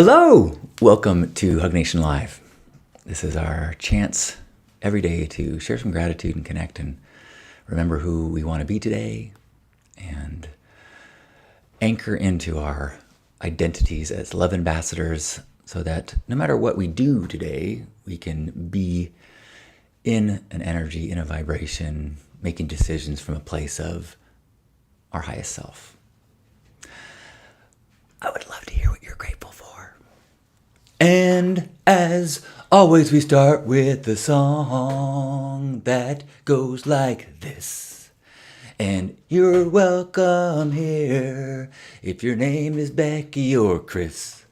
Hello! Welcome to Hug Nation Live. This is our chance every day to share some gratitude and connect and remember who we want to be today and anchor into our identities as love ambassadors so that no matter what we do today, we can be in an energy, in a vibration, making decisions from a place of our highest self. I would love to hear what you're grateful for. And as always, we start with a song that goes like this. And you're welcome here if your name is Becky or Chris.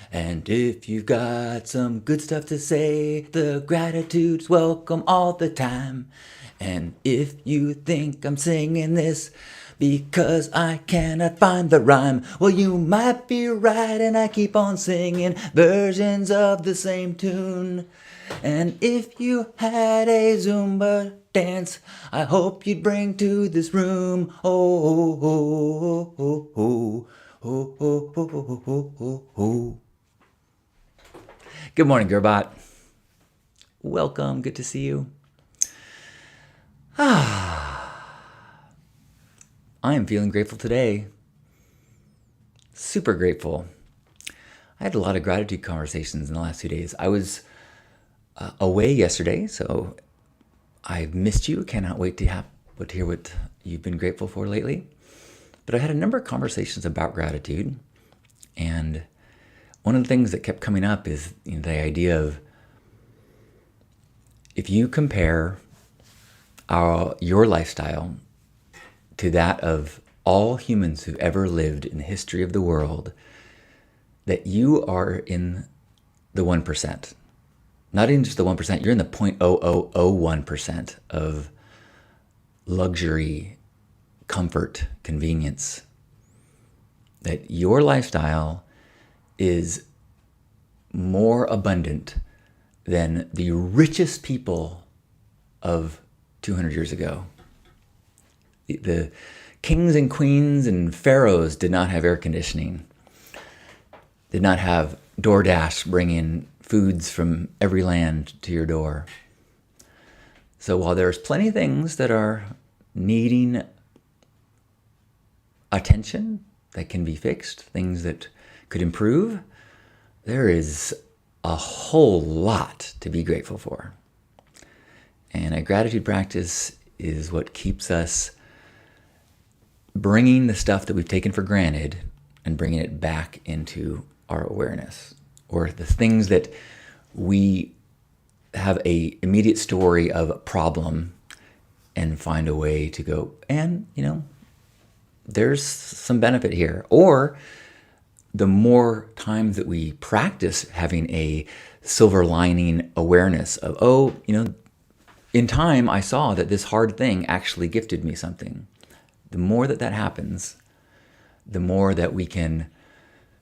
And if you've got some good stuff to say, the gratitude's welcome all the time. And if you think I'm singing this because I cannot find the rhyme, well, you might be right, and I keep on singing versions of the same tune. And if you had a Zumba dance, I hope you'd bring to this room. Oh, oh, oh, oh, oh, oh, oh, oh, oh, oh, oh. Good morning, Gerbot. Welcome. Good to see you. I am feeling grateful today. Super grateful. I had a lot of gratitude conversations in the last 2 days. I was away yesterday, so I've missed you. Cannot wait to hear what you've been grateful for lately. But I had a number of conversations about gratitude, and one of the things that kept coming up is the idea of if you compare your lifestyle to that of all humans who've ever lived in the history of the world, that you are in the 1%. Not even just the 1%, you're in the 0.0001% of luxury, comfort, convenience. That your lifestyle is more abundant than the richest people of 200 years ago. The kings and queens and pharaohs did not have air conditioning, did not have DoorDash bringing foods from every land to your door. So while there's plenty of things that are needing attention that can be fixed, things that could improve, there is a whole lot to be grateful for. And a gratitude practice is what keeps us bringing the stuff that we've taken for granted and bringing it back into our awareness, or the things that we have a immediate story of a problem and find a way to go, and there's some benefit here. Or the more times that we practice having a silver lining awareness of, in time I saw that this hard thing actually gifted me something. The more that happens, the more that we can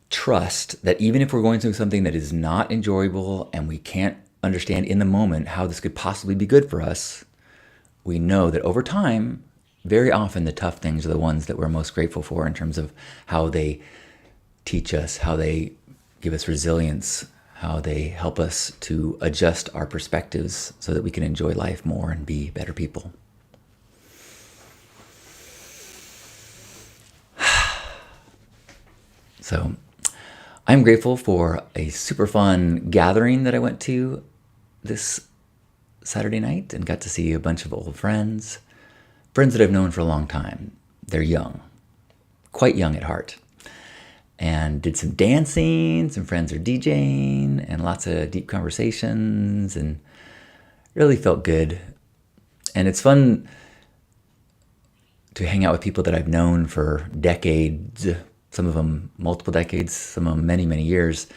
trust that even if we're going through something that is not enjoyable and we can't understand in the moment how this could possibly be good for us, we know that over time, very often the tough things are the ones that we're most grateful for in terms of how they teach us, how they give us resilience, how they help us to adjust our perspectives so that we can enjoy life more and be better people. So I'm grateful for a super fun gathering that I went to this Saturday night and got to see a bunch of old friends that I've known for a long time. They're young, quite young at heart, and did some dancing. Some friends are DJing and lots of deep conversations, and really felt good. And it's fun to hang out with people that I've known for decades, some of them multiple decades, some of them many, many years,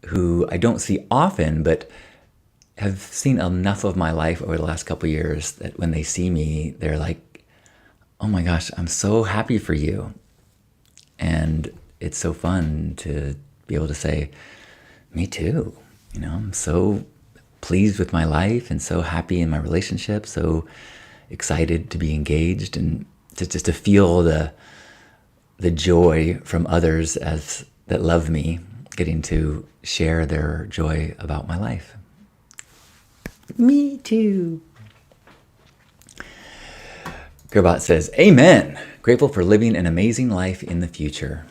who I don't see often, but have seen enough of my life over the last couple of years that when they see me, they're like, oh my gosh, I'm so happy for you. And it's so fun to be able to say, me too. I'm so pleased with my life and so happy in my relationship, so excited to be engaged, and just to feel the joy from others that love me getting to share their joy about my life. Me too. Gerbot says, Amen. Grateful for living an amazing life in the future.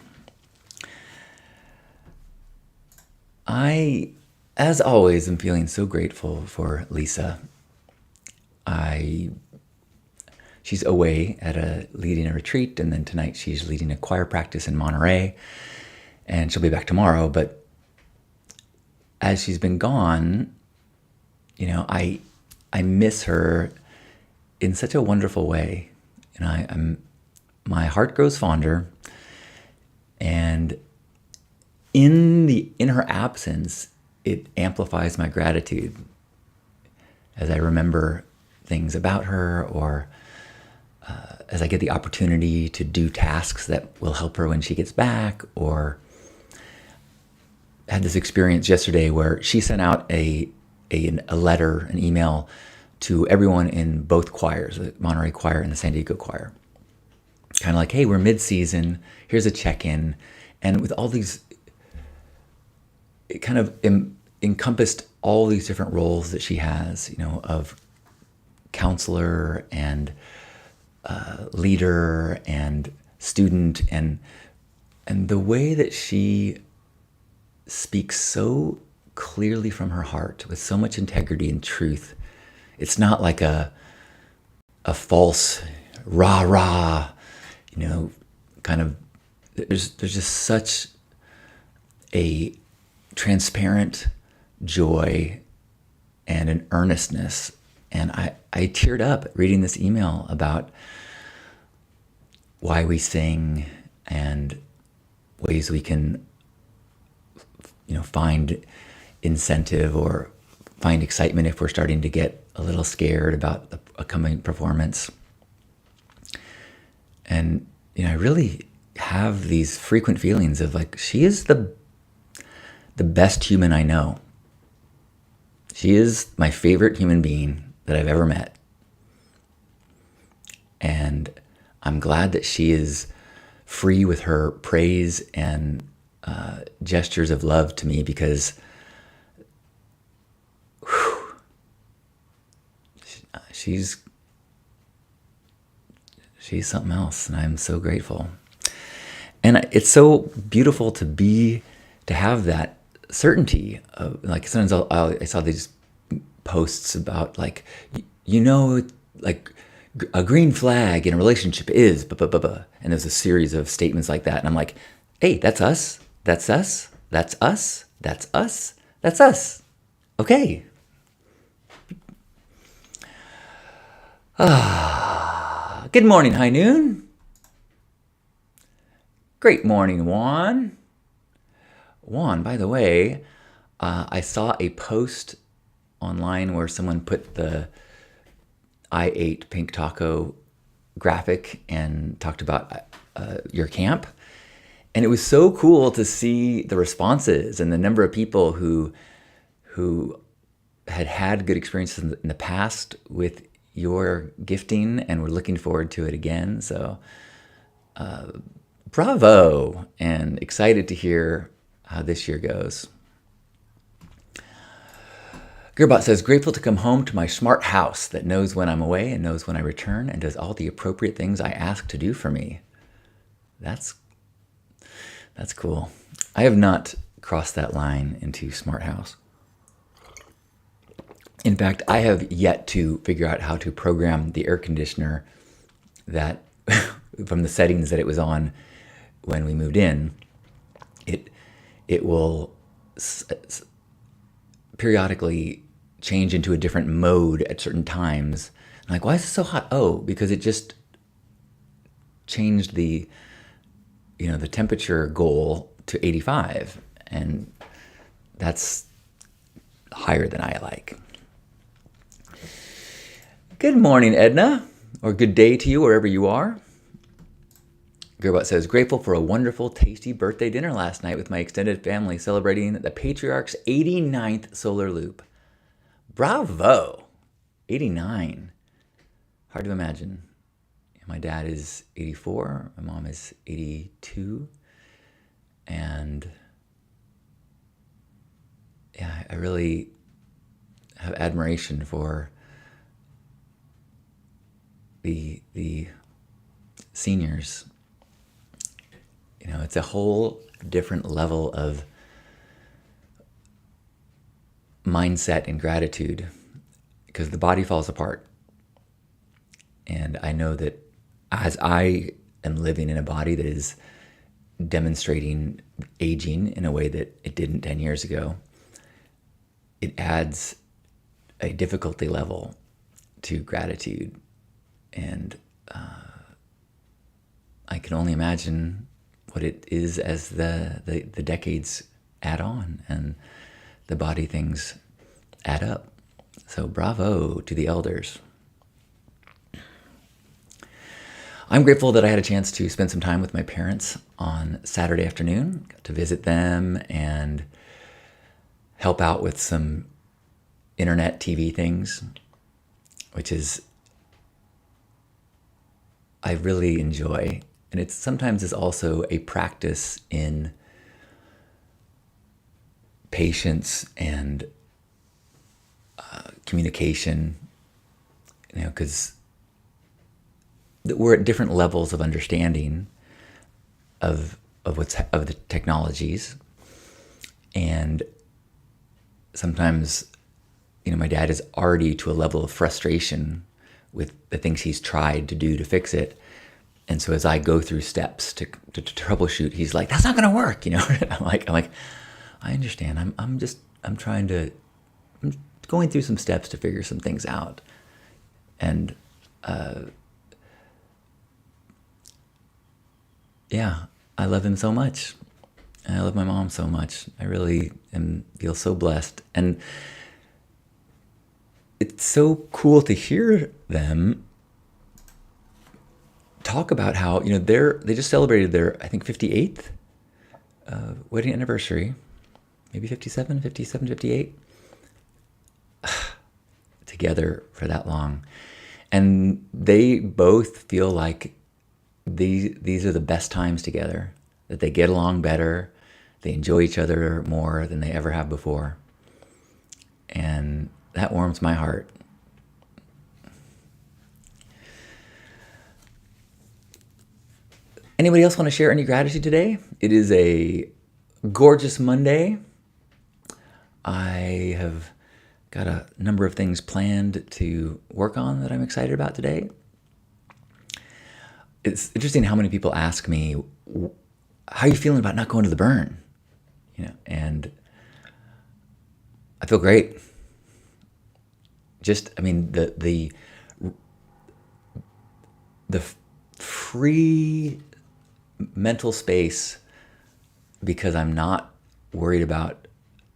I, as always, am feeling so grateful for Lisa. She's away leading a retreat, and then tonight she's leading a choir practice in Monterey, and she'll be back tomorrow. But as she's been gone, I miss her in such a wonderful way, and my heart grows fonder, and in her absence, it amplifies my gratitude as I remember things about her, or as I get the opportunity to do tasks that will help her when she gets back. Or I had this experience yesterday where she sent out a letter, an email to everyone in both choirs, the Monterey Choir and the San Diego Choir. Kind of like, hey, we're mid-season, here's a check-in. And with all these, it kind of encompassed all these different roles that she has, of counselor and leader and student, and the way that she speaks so clearly from her heart with so much integrity and truth. It's not like a false rah-rah, kind of, there's just such a transparent joy and an earnestness. And I teared up reading this email about why we sing and ways we can, find incentive or find excitement if we're starting to get a little scared about a coming performance. And, I really have these frequent feelings of like, she is the best human I know. She is my favorite human being that I've ever met. And I'm glad that she is free with her praise and gestures of love to me, because she's something else, and I'm so grateful. And it's so beautiful to have that certainty of, like, sometimes I saw these posts about like, like a green flag in a relationship is blah, blah, blah, blah. And there's a series of statements like that. And I'm like, hey, that's us. That's us. That's us. That's us. That's us. Okay. Good morning, High Noon. Great morning, Juan. Juan, by the way, I saw a post online where someone put the I ate pink taco graphic and talked about your camp. And it was so cool to see the responses and the number of people who had good experiences in the past with your gifting and were looking forward to it again. So bravo, and excited to hear how this year goes. Gerbot says, grateful to come home to my smart house that knows when I'm away and knows when I return and does all the appropriate things I ask to do for me. That's cool. I have not crossed that line into smart house. In fact, I have yet to figure out how to program the air conditioner that from the settings that it was on when we moved in. It will periodically change into a different mode at certain times. I'm like, why is it so hot? Oh, because it just changed the temperature goal to 85, and that's higher than I like. Good morning, Edna, or good day to you wherever you are. Gerbot says, grateful for a wonderful, tasty birthday dinner last night with my extended family celebrating the Patriarch's 89th solar loop. Bravo! 89. Hard to imagine. My dad is 84, my mom is 82, and yeah, I really have admiration for the seniors. It's a whole different level of mindset and gratitude because the body falls apart. And I know that as I am living in a body that is demonstrating aging in a way that it didn't 10 years ago, it adds a difficulty level to gratitude. And I can only imagine what it is as the decades add on and the body things add up. So bravo to the elders. I'm grateful that I had a chance to spend some time with my parents on Saturday afternoon, got to visit them and help out with some internet TV things, which is I really enjoy. And it sometimes is also a practice in patience and communication, because we're at different levels of understanding of the technologies, and sometimes my dad is already to a level of frustration with the things he's tried to do to fix it. And so as I go through steps to troubleshoot, he's like, "That's not going to work," I'm like, I understand. I'm going through some steps to figure some things out. And yeah, I love him so much. And I love my mom so much. I really feel so blessed. And it's so cool to hear them talk about how, they just celebrated their, I think, 58th wedding anniversary, maybe 57, 58, together for that long. And they both feel like these are the best times together, that they get along better, they enjoy each other more than they ever have before. And that warms my heart. Anybody else want to share any gratitude today? It is a gorgeous Monday. I have got a number of things planned to work on that I'm excited about today. It's interesting how many people ask me, "How are you feeling about not going to the burn?" And I feel great. The free mental space, because I'm not worried about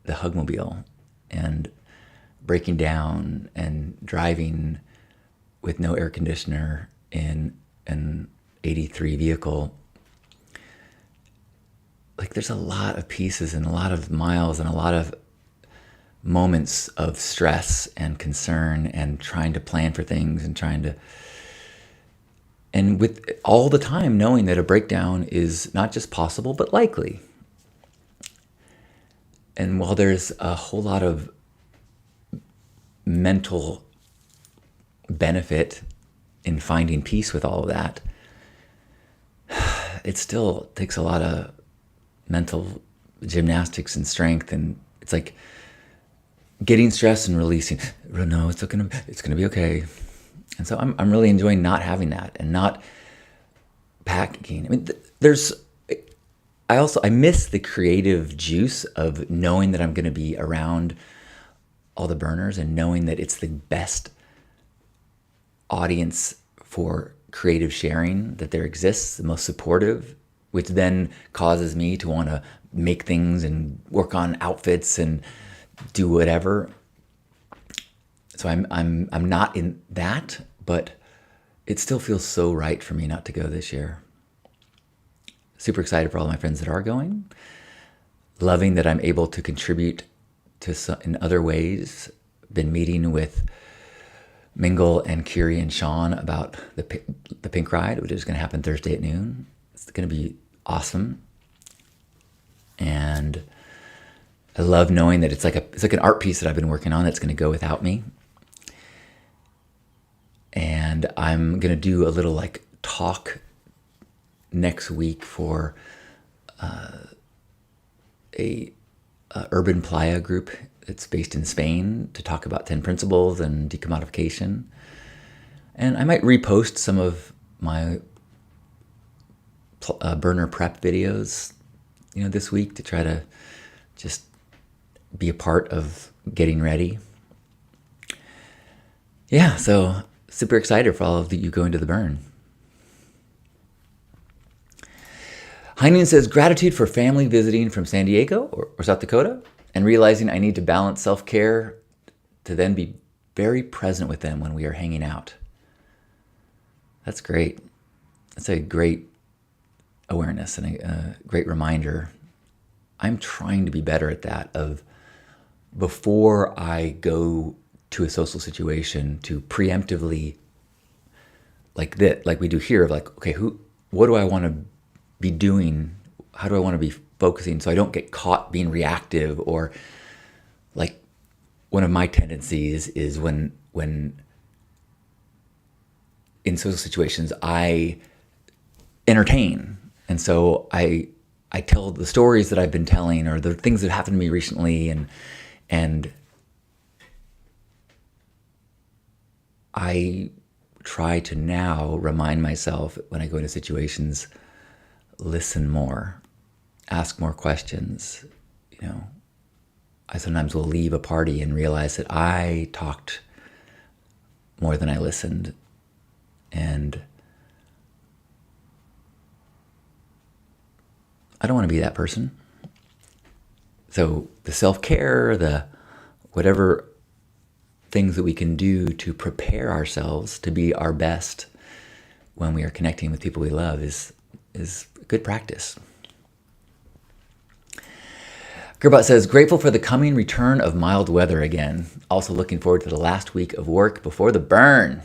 the hugmobile and breaking down and driving with no air conditioner in an 83 vehicle. Like, there's a lot of pieces and a lot of miles and a lot of moments of stress and concern and trying to plan for things and with all the time knowing that a breakdown is not just possible, but likely. And while there's a whole lot of mental benefit in finding peace with all of that, it still takes a lot of mental gymnastics and strength. And it's like getting stressed and releasing. No, it's gonna be okay. And so I'm really enjoying not having that and not packing. I miss the creative juice of knowing that I'm going to be around all the burners and knowing that it's the best audience for creative sharing that there exists, the most supportive, which then causes me to want to make things and work on outfits and do whatever. So I'm not in that, but it still feels so right for me not to go this year. Super excited for all my friends that are going. Loving that I'm able to contribute in other ways. Been meeting with Mingle and Kiri and Sean about the Pink Ride, which is going to happen Thursday at noon. It's going to be awesome. And I love knowing that it's like an art piece that I've been working on that's going to go without me. And I'm going to do a little like talk next week for a urban playa group. It's based in Spain to talk about 10 principles and decommodification. And I might repost some of my burner prep videos, this week to try to just be a part of getting ready. Yeah, so super excited for all of you going to the burn. Heinen says, gratitude for family visiting from San Diego or South Dakota and realizing I need to balance self-care to then be very present with them when we are hanging out. That's great. That's a great awareness and a great reminder. I'm trying to be better at that, of before I go to a social situation to preemptively, like we do here, of like, okay, what do I want to be doing? How do I want to be focusing so I don't get caught being reactive? Or like one of my tendencies is when in social situations I entertain, and so I tell the stories that I've been telling or the things that happened to me recently, and I try to now remind myself when I go into situations, listen more, ask more questions. I sometimes will leave a party and realize that I talked more than I listened. And I don't want to be that person. So the self-care, the whatever things that we can do to prepare ourselves to be our best when we are connecting with people we love is good practice. Gerbot says, grateful for the coming return of mild weather again. Also looking forward to the last week of work before the burn.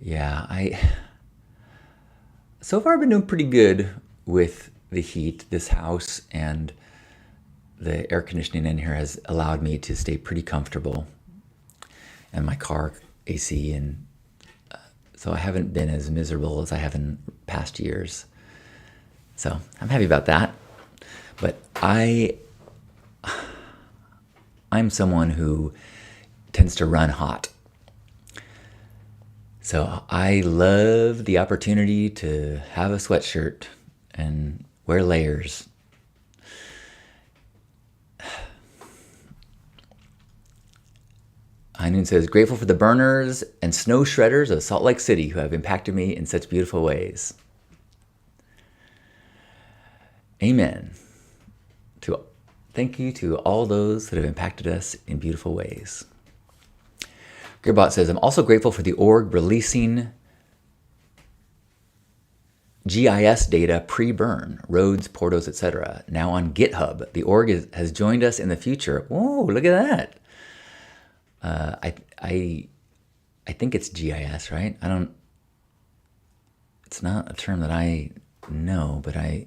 Yeah, so far I've been doing pretty good with the heat. This house and the air conditioning in here has allowed me to stay pretty comfortable. And my car AC, and so I haven't been as miserable as I have in past years. So I'm happy about that. But I'm someone who tends to run hot. So I love the opportunity to have a sweatshirt and wear layers. Heinun says, grateful for the burners and snow shredders of Salt Lake City who have impacted me in such beautiful ways. Amen. Thank you to all those that have impacted us in beautiful ways. Gerbot says, I'm also grateful for the org releasing GIS data pre-burn, roads, portos, etc. Now on GitHub. The org has joined us in the future. Whoa, look at that. I think it's GIS, right? It's not a term that I know, but I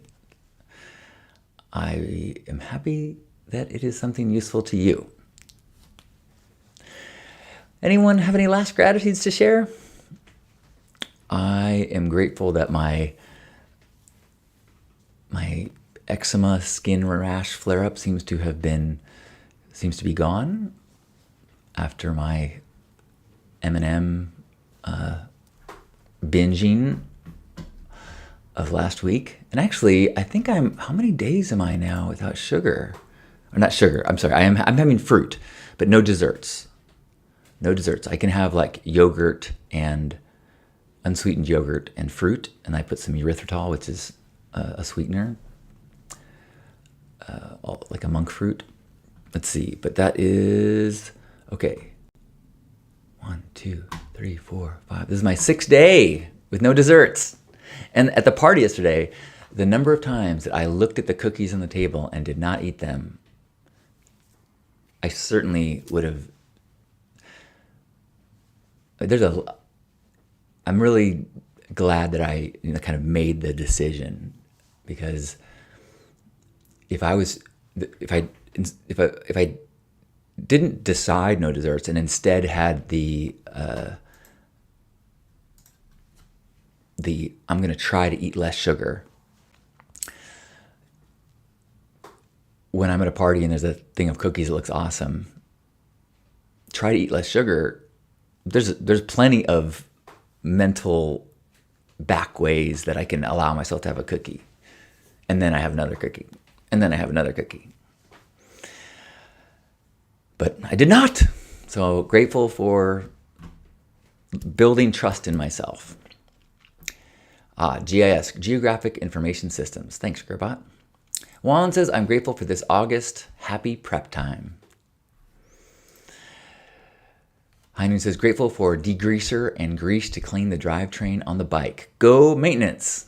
am happy that it is something useful to you. Anyone have any last gratitudes to share? I am grateful that my eczema skin rash flare-up seems to be gone after my M&M binging of last week. And actually, I think how many days am I now without sugar? Or not sugar, I'm sorry, I'm having fruit, but no desserts. No desserts. I can have like yogurt and unsweetened yogurt and fruit, and I put some erythritol, which is a sweetener, like a monk fruit. Let's see, but that is, okay. 1, 2, 3, 4, 5. This is my 6th day with no desserts. And at the party yesterday, the number of times that I looked at the cookies on the table and did not eat them, I certainly would have. I'm really glad that I kind of made the decision, because if I if I didn't decide no desserts and instead had the I'm going to try to eat less sugar. When I'm at a party and there's a thing of cookies that looks awesome, try to eat less sugar. There's plenty of mental back ways that I can allow myself to have a cookie. And then I have another cookie. And then I have another cookie. But I did not. So grateful for building trust in myself. GIS, Geographic Information Systems. Thanks, Gerbot. Juan says, I'm grateful for this August. Happy prep time. Heinen says, grateful for degreaser and grease to clean the drivetrain on the bike. Go maintenance.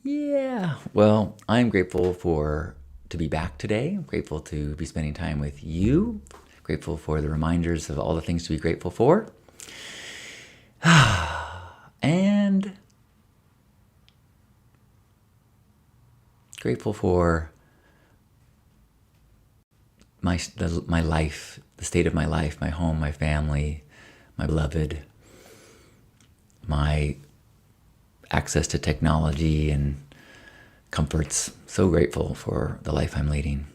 Yeah. Well, I'm grateful to be back today. I'm grateful to be spending time with you. Grateful for the reminders of all the things to be grateful for. And grateful for my life, the state of my life, my home, my family, my beloved, my access to technology and comforts. So grateful for the life I'm leading.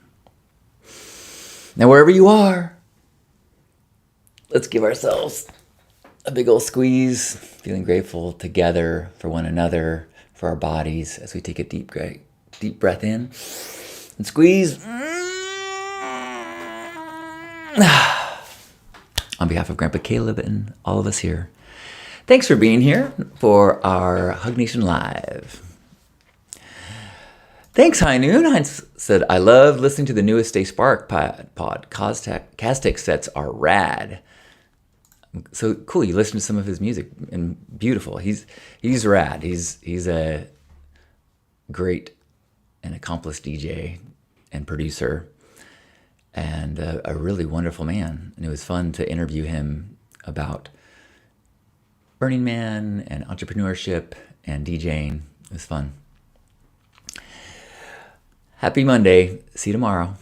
Now, wherever you are, let's give ourselves a big old squeeze, feeling grateful together for one another, for our bodies as we take a deep breath in and squeeze. On behalf of Grandpa Caleb and all of us here, thanks for being here for our Hug Nation Live. Thanks, High Noon. Heinz said, I love listening to the newest Stay Spark pod. Kaztek sets are rad. So cool, you listen to some of his music and beautiful. He's rad. He's a great and accomplished DJ and producer and a really wonderful man. And it was fun to interview him about Burning Man and entrepreneurship and DJing. It was fun. Happy Monday. See you tomorrow.